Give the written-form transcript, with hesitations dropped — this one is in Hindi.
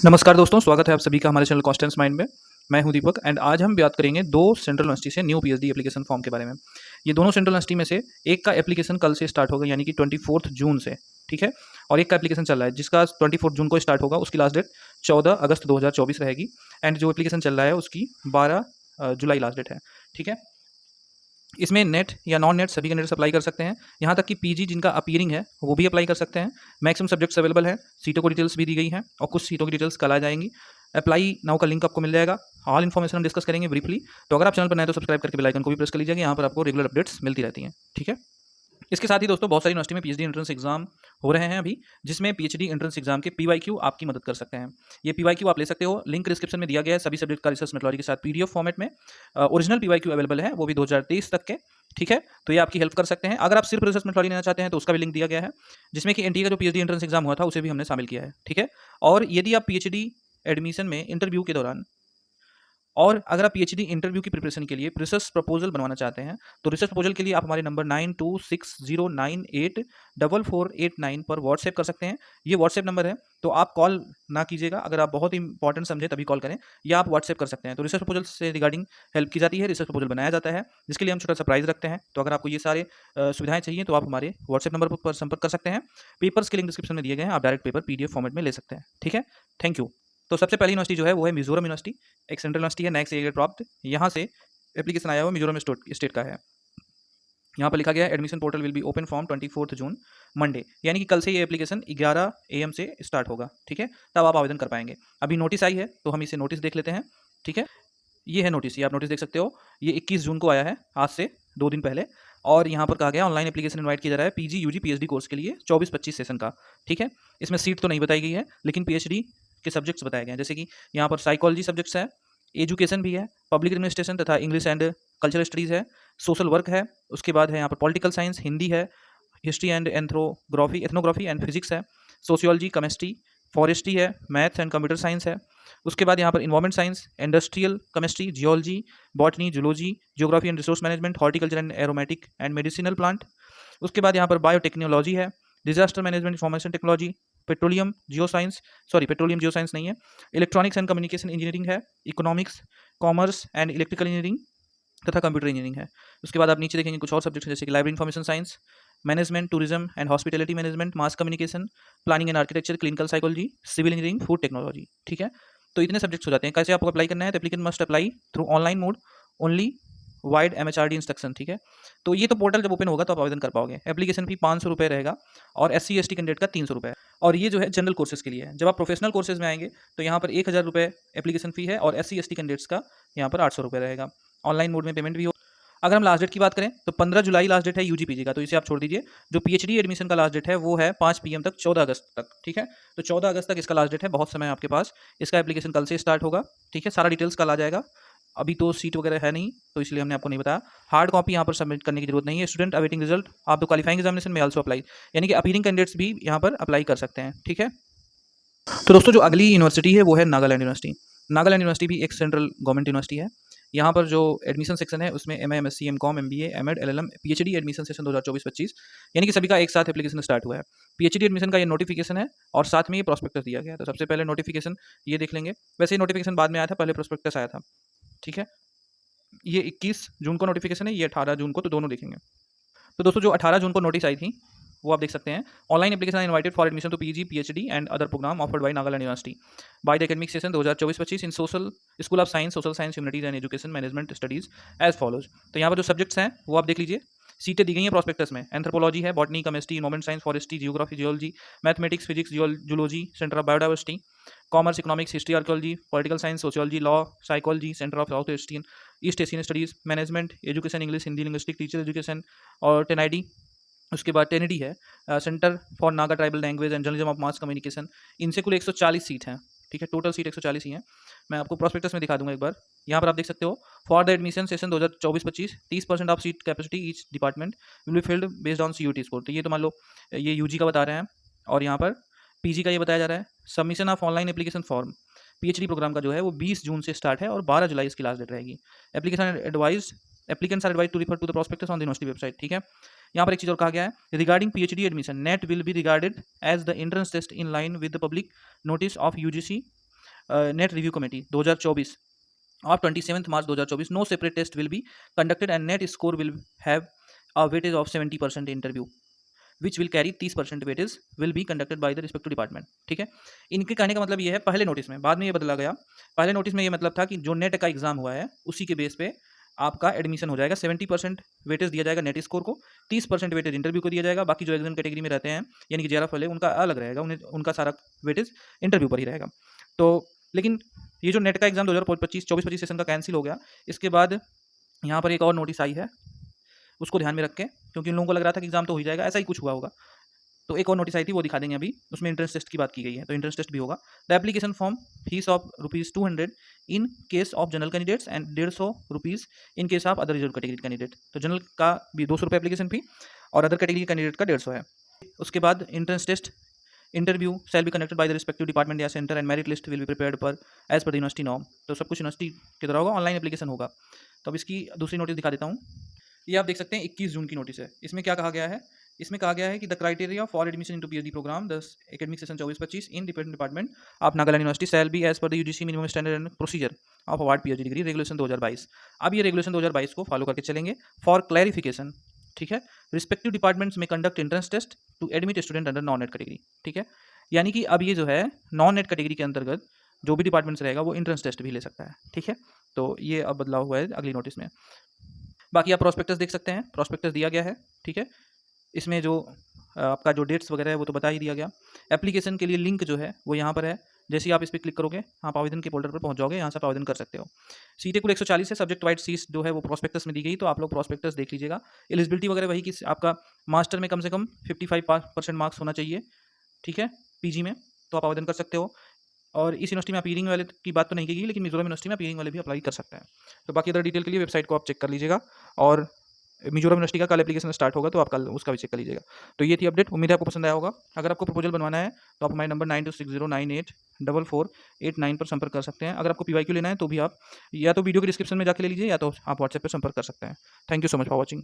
नमस्कार दोस्तों, स्वागत है आप सभी का हमारे चैनल कॉन्स्टेंस माइंड में। मैं हूं दीपक एंड आज हम बात करेंगे दो सेंट्रल यूनिवर्सिटी से न्यू पीएचडी एप्लीकेशन फॉर्म के बारे में। ये दोनों सेंट्रल यूनिवर्सिटी में से एक का एप्लीकेशन कल से स्टार्ट होगा, यानी कि 24 जून से, ठीक है। और एक का एप्लीकेशन चल रहा है जिसका 24 जून को स्टार्ट होगा, उसकी लास्ट डेट 14 अगस्त 2024 रहेगी। एंड जो एप्लीकेशन चल रहा है उसकी 12 जुलाई लास्ट डेट है, ठीक है। इसमें नेट या नॉन नेट सभी कैंडिडेट्स अप्लाई कर सकते हैं, यहाँ तक कि पीजी जिनका अपीयरिंग है वो भी अप्लाई कर सकते हैं। मैक्सिमम सब्जेक्ट्स अवेलेबल है, सीटों को डिटेल्स भी दी गई हैं और कुछ सीटों की डिटेल्स कल आ जाएंगी। अप्लाई नाउ का लिंक आपको मिल जाएगा। ऑल इन्फॉर्मेशन हम डिस्कस करेंगे ब्रीफली। तो अगर आप चैनल पर नए तो सब्सक्राइब करके बेल आइकन को भी प्रेस कर लीजिएगा, यहाँ पर आपको रेगुलर अपडेट्स मिलती रहती हैं, ठीक है। इसके साथ ही दोस्तों बहुत सारी यूनिवर्सिटी में पीएचडी एंट्रेंस एग्जाम हो रहे हैं अभी, जिसमें पीएचडी एंट्रेंस एग्जाम के पीवाईक्यू आपकी मदद कर सकते हैं। ये पीवाईक्यू आप ले सकते हो, लिंक डिस्क्रिप्शन में दिया गया है। सभी सब्जेक्ट का रिसर्च मेथोडोलॉजी के साथ पीडीएफ फॉर्मेट में ओरिजिनल पीवाईक्यू अवेलेबल है, वो भी 2023 तक के, ठीक है। तो ये आपकी हेल्प कर सकते हैं। अगर आप सिर्फ रिसर्च मेथोडोलॉजी लेना चाहते हैं तो उसका भी लिंक दिया गया है, जिसमें कि एनटीए का जो पीएचडी एंट्रेंस एग्जाम हुआ था उसे भी हमने शामिल किया है, ठीक है। और यदि आप पीएचडी एडमिशन में इंटरव्यू के दौरान और अगर आप पीएचडी इंटरव्यू की प्रिपरेशन के लिए रिसर्च प्रपोजल बनवाना चाहते हैं तो रिसर्च प्रपोजल के लिए आप हमारे नंबर 9260984489 पर व्हाट्सएप कर सकते हैं। ये व्हाट्सएप नंबर है, तो आप कॉल ना कीजिएगा। अगर आप बहुत इंपॉर्टेंट समझे तभी कॉल करें, या आप व्हाट्सएप कर सकते हैं। तो रिसर्च प्रपोजल से रिगार्डिंग हेल्प की जाती है, रिसर्च प्रपोजल बनाया जाता है, जिसके लिए हम छोटा सरप्राइज रखते हैं। तो अगर आपको ये सारे सुविधाएं चाहिए तो आप हमारे व्हाट्सएप नंबर पर संपर्क कर सकते हैं। पेपर्स के लिंक डिस्क्रिप्शन में दिए गए हैं, आप डायरेक्ट पेपर पीडीएफ फॉर्मेट में ले सकते हैं, ठीक है। Thank you. तो सबसे पहली यूनिवर्सिटी जो है वो है मिजोरम यूनिवर्सिटी, एक सेंट्रल यूनिवर्सिटी है, नेक्स्ट ग्रेड प्राप्त। यहाँ से एप्लीकेशन आया हुआ मिजोरम स्टेट का है। यहाँ पर लिखा गया है admission portal will be open form 24 June Monday, यानी कि कल से ये एप्लीकेशन 11 AM से स्टार्ट होगा, ठीक है। तब आप आवेदन कर पाएंगे। अभी नोटिस आई है तो हम इसे नोटिस देख लेते हैं, ठीक है। ये है नोटिस, ये आप नोटिस देख सकते हो। ये 21 जून को आया है, आज से 2 दिन पहले। और यहाँ पर कहा गया ऑनलाइन एप्लीकेशन इनवाइट किया जा रहा है पीजी यूजी पीएचडी कोर्स के लिए 24-25 सेशन का, ठीक है। इसमें सीट तो नहीं बताई गई है, लेकिन पीएचडी के सब्जेक्ट्स बताए गए हैं, जैसे कि यहाँ पर साइकोलॉजी सब्जेक्ट्स है, एजुकेशन भी है, पब्लिक एडमिनिस्ट्रेशन तथा इंग्लिश एंड कल्चरल स्टडीज़ है, सोशल वर्क है, उसके बाद है यहाँ पर पॉलिटिकल साइंस, हिंदी है, history and ethnography and physics है, सोशियोलॉजी, केमिस्ट्री, फॉरेस्ट्री है, मैथ्स एंड कंप्यूटर साइंस है। उसके बाद यहाँ पर environment science, industrial chemistry, geology, botany, zoology, geography and resource management, horticulture and aromatic and medicinal plant. उसके बाद यहाँ पर बायोटेक्नोलॉजी है, disaster management, information technology, petroleum geoscience नहीं है, इलेक्ट्रॉनिक्स एंड कम्युनिकेशन इंजीनियरिंग है, economics, commerce and electrical engineering तथा कंप्यूटर इंजीनियरिंग है। उसके बाद आप नीचे देखेंगे कुछ और सब्जेक्ट जैसे कि library information science, management, tourism and hospitality management, mass communication, planning and architecture, clinical psychology, civil engineering, food technology, ठीक है। तो इतने सब्जेक्ट्स हो जाते हैं। कैसे आपको अप्लाई करना है? तो applicant must apply through online mode only wide MHRD instruction, ठीक है। तो ये तो पोर्टल जब ओपन होगा तो आप आवेदन कर पाओगे। एप्लीकेशन फी 500 रुपये रहेगा और SC ST कैंडिडेट का 300 रुपये। और ये जो है जनरल कोर्सेज के लिए है। जब आप प्रोफेशनल कोर्सेज में आएंगे तो यहाँ पर 1000 रुपये एप्लीकेशन फी है और SC ST कैंडिडेट्स का यहाँ पर 800 रुपये रहेगा। ऑनलाइन मोड में पेमेंट भी हो। अगर हम लास्ट डेट की बात करें तो 15 जुलाई लास्ट डेट है यूजी पीजी का, तो इसे आप छोड़ दीजिए। जो पीएचडी एडमिशन का लास्ट डेट है वो है 5 PM तक, 14 अगस्त तक, ठीक है। तो 14 अगस्त तक इसका लास्ट डेट है, बहुत समय आपके पास। इसका एप्लीकेशन कल से स्टार्ट होगा, ठीक है। सारा डिटेल्स कल आ जाएगा। अभी तो सीट वगैरह है नहीं, तो इसलिए हमने आपको नहीं बताया। हार्ड कॉपी यहाँ पर सबमिट करने की जरूरत नहीं है। स्टूडेंट अवेटिंग रिजल्ट आप तो क्वालिफाइंग एग्जामिनेशन में आल्सो अप्लाई, यानी कि अपीयरिंग कैंडिडेट्स भी यहाँ पर अप्लाई कर सकते हैं, ठीक है। तो दोस्तों जो अगली यूनिवर्सिटी है वो है नागालैंड यूनिवर्सिटी। नागालैंड यूनिवर्सिटी भी एक सेंट्रल गवर्नमेंट यूनिवर्सिटी है। यहाँ पर जो एडमिशन सेक्शन है उसमें MA MSc MCom MBA MEd LLM PhD admission session 2024-25, यानी कि सभी का एक साथ एप्लीकेशन स्टार्ट हुआ है। पीएचडी एडमिशन का ये नोटिफिकेशन है और साथ में ये प्रोस्पेक्टस दिया गया है। तो सबसे पहले नोटिफिकेशन ये देख लेंगे। वैसे ये नोटिफिकेशन बाद में आया था, पहले प्रोस्पेक्टस आया था, ठीक है। ये 21 जून को नोटिफिकेशन है, ये 18 जून को, तो दोनों देखेंगे। तो दोस्तों जो 18 जून को नोटिस आई थी वो आप देख सकते हैं। Online application invited for admission to PG PhD and other programme offered by Nagaland university by the academic session 2024-25 in social school of science, social science, humanities and education management studies as follows. तो यहाँ पर जो सब्जेक्ट्स हैं वो आप देख लीजिए। सीटें दी गई हैं प्रोस्पेक्टस में। एंथ्रोपोलॉजी है, botany, chemistry, environment science, forestry, geography, geology, mathematics, physics, zoology, centre of biodiversity, commerce, economics, history, archaeology, political science, sociology, law, psychology, centre of south east Asian studies, management, education, English, Hindi, linguistic, teacher education और 10ID। उसके बाद 10ED है, centre for Naga tribal language and journalism of mass communication. इनसे कुल 140 सीट हैं, ठीक है। टोटल सीट 140 ही हैं। मैं आपको प्रोस्पेक्टस में दिखा दूंगा एक बार। यहाँ पर आप देख सकते हो, for the admission session 2024-25 30% of seat capacity each department will be filled based on CUT score. तो ये तो मान लो ये यूजी का बता रहे हैं और यहाँ पर पीजी का ये बताया जा रहा है। Submission of online application form PhD programme का जो है वो 20 जून से स्टार्ट है और 12 जुलाई इसकी लास्ट डेट रहेगी। Applicants are advise to refer to the prospectus on the university website, ठीक है। यहाँ पर एक चीज़ और कहा गया है, regarding PhD admission NET will be regarded as the entrance test in line with the public notice of UGC NET review committee 2024 of 27th March 2024, no separate test will be conducted and net score will have a weightage of 70% interview which will carry 30% weightage will be conducted by the respective department। ठीक है, इनके कहने का मतलब ये है पहले नोटिस में, बाद में ये बदला गया। पहले नोटिस में ये मतलब था कि जो नेट का एग्जाम हुआ है उसी के बेस पे आपका एडमिशन हो जाएगा। 70% वेटेज दिया जाएगा नेट स्कोर को, 30% वेटेज इंटरव्यू को दिया जाएगा। बाकी जो एग्जाम कैटेगरी में रहते हैं यानी कि जेआरएफ वाले, उनका अलग रहेगा, उन्हें उनका सारा वेटेज इंटरव्यू पर ही रहेगा। तो लेकिन ये जो नेट का एग्जाम 2024-25 सेशन का कैंसिल हो गया, इसके बाद यहाँ पर एक और नोटिस आई है, उसको ध्यान में रख के, क्योंकि उन लोगों को लग रहा था कि एग्जाम तो हो ही जाएगा, ऐसा ही कुछ हुआ होगा। तो एक और नोटिस आई थी, वो दिखा देंगे अभी। उसमें इंट्रेंस टेस्ट की बात की गई है, तो इंट्रेंस टेस्ट भी होगा। The application form fees of ₹200 in case of general candidates and ₹150 in case of other reserve category candidate. तो जनरल का भी ₹200 एप्लीकेशन फी और अदर कैटेगरी कैंडिडेट का 150 है। उसके बाद entrance test interview shall be conducted by the respective department या centre and merit list will be prepared per as per the university norm. तो सब कुछ यूनिवर्सिटी की तरह होगा, ऑनलाइन एप्लीकेशन होगा। तो अब इसकी दूसरी नोटिस दिखा देता हूँ। ये आप देख सकते हैं 21 जून की नोटिस है। इसमें क्या कहा गया है, इसमें कहा गया है कि the criteria for admission into PhD programme the academic session 24-25 in dependent department of Nagaland university shall be as per the UGC minimum standard and procedure of award PhD degree regulation 2022। अब ये रेगुलेशन 2022 को फॉलो करके चलेंगे। फॉर क्लैरिफिकेशन, ठीक है, रिस्पेक्टिव डिपार्टमेंट्स में conduct entrance test to admit student under non NET category. ठीक है, यानी कि अब ये जो है नॉन नेट कैटेगरी के अंतर्गत जो भी डिपार्टमेंट्स रहेगा वो एंट्रेंस टेस्ट भी ले सकता है। ठीक है, तो ये अब बदलाव हुआ है अगली नोटिस में। बाकी आप प्रॉस्पेक्टस देख सकते हैं, प्रॉस्पेक्टस दिया गया है। ठीक है, इसमें जो आपका जो डेट्स वगैरह है वो तो बता ही दिया गया। एप्लीकेशन के लिए लिंक जो है वो यहाँ पर है, जैसे ही आप इस पर क्लिक करोगे आप आवेदन के पोर्टल पर पहुँच जाओगे, यहाँ से आप आवेदन कर सकते हो। सीटें कुल 140 है, सब्जेक्ट वाइज सीट्स जो है वो प्रॉस्पेक्टस में दी गई, तो आप लोग प्रॉस्पेक्टस देख लीजिएगा। एलिजिबिलिटी वगैरह वही कि आपका मास्टर में कम से कम 55% मार्क्स होना चाहिए। ठीक है, पीजी में तो आप आवेदन कर सकते हो। और इस यूनिवर्सिटी में अपीयरिंग वाले की बात तो नहीं की गई, लेकिन मिजोरम यूनिवर्सिटी में अपीयरिंग वाले भी अप्लाई कर सकते हैं। तो बाकी अदर डिटेल के लिए वेबसाइट को आप चेक कर लीजिएगा। और मिजोरम यूनिवर्सिटी का कल एप्लीकेशन स्टार्ट होगा, तो आप कल उसका भी चेक कर लीजिएगा। तो ये थी अपडेट, उम्मीद है आपको पसंद आया होगा। अगर आपको प्रपोजल बनवाना है तो आप हमारे नंबर 9260984489 पर संपर्क कर सकते हैं। अगर आपको PYQ लेना है तो भी आप या तो वीडियो के डिस्क्रिप्शन में जाके ले लीजिए, या तो आप व्हाट्सएप पर संपर्क कर सकते हैं। Thank you so much for watching.